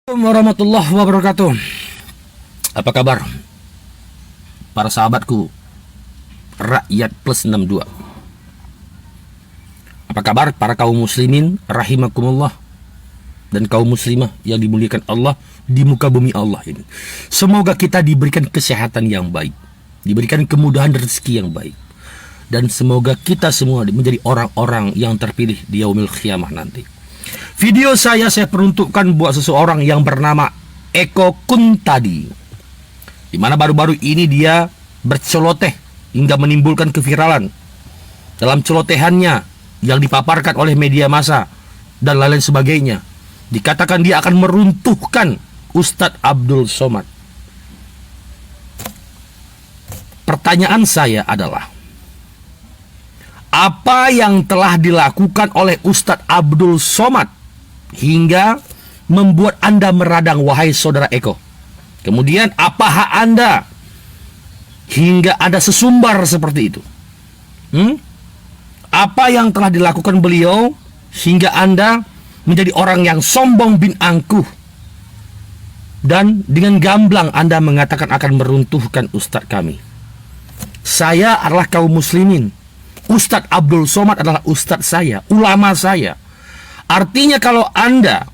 Assalamualaikum warahmatullahi wabarakatuh. Apa kabar para sahabatku rakyat plus 62? Apa kabar para kaum muslimin rahimakumullah dan kaum muslimah yang dimuliakan Allah di muka bumi Allah ini? Semoga kita diberikan kesehatan yang baik, diberikan kemudahan rezeki yang baik, dan semoga kita semua menjadi orang-orang yang terpilih di yaumil qiyamah nanti. Video saya peruntukkan buat seseorang yang bernama Eko Kuntadi, di mana baru-baru ini dia berceloteh hingga menimbulkan keviralan. Dalam celotehannya yang dipaparkan oleh media massa dan lain-lain sebagainya, dikatakan dia akan meruntuhkan Ustadz Abdul Somad. Pertanyaan saya adalah, apa yang telah dilakukan oleh Ustadz Abdul Somad hingga membuat Anda meradang, wahai saudara Eko? Kemudian apa hak Anda hingga ada sesumbar seperti itu? Apa yang telah dilakukan beliau hingga Anda menjadi orang yang sombong bin angkuh dan dengan gamblang Anda mengatakan akan meruntuhkan Ustadz kami? Saya adalah kaum muslimin. Ustadz Abdul Somad adalah ustadz saya, ulama saya. Artinya kalau Anda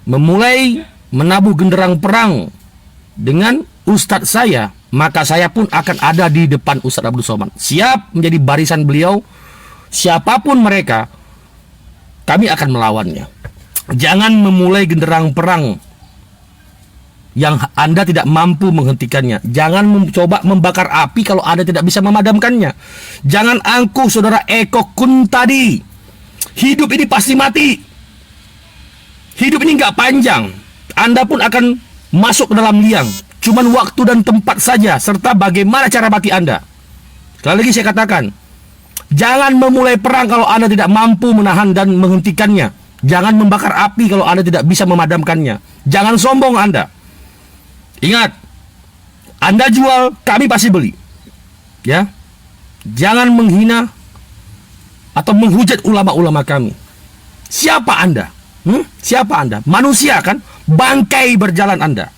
memulai menabuh genderang perang dengan ustadz saya, maka saya pun akan ada di depan Ustadz Abdul Somad, siap menjadi barisan beliau. Siapapun mereka, kami akan melawannya. Jangan memulai genderang perang yang Anda tidak mampu menghentikannya. Jangan mencoba membakar api kalau Anda tidak bisa memadamkannya. Jangan angkuh saudara Eko Kuntadi. Hidup ini pasti mati. Hidup ini nggak panjang. Anda pun akan masuk ke dalam liang. Cuman waktu dan tempat saja, serta bagaimana cara mati Anda. Sekali lagi saya katakan, jangan memulai perang kalau Anda tidak mampu menahan dan menghentikannya. Jangan membakar api kalau Anda tidak bisa memadamkannya. Jangan sombong Anda. Ingat, Anda jual, kami pasti beli. Ya, jangan menghina atau menghujat ulama-ulama kami. Siapa Anda? Siapa Anda? Manusia kan? Bangkai berjalan Anda.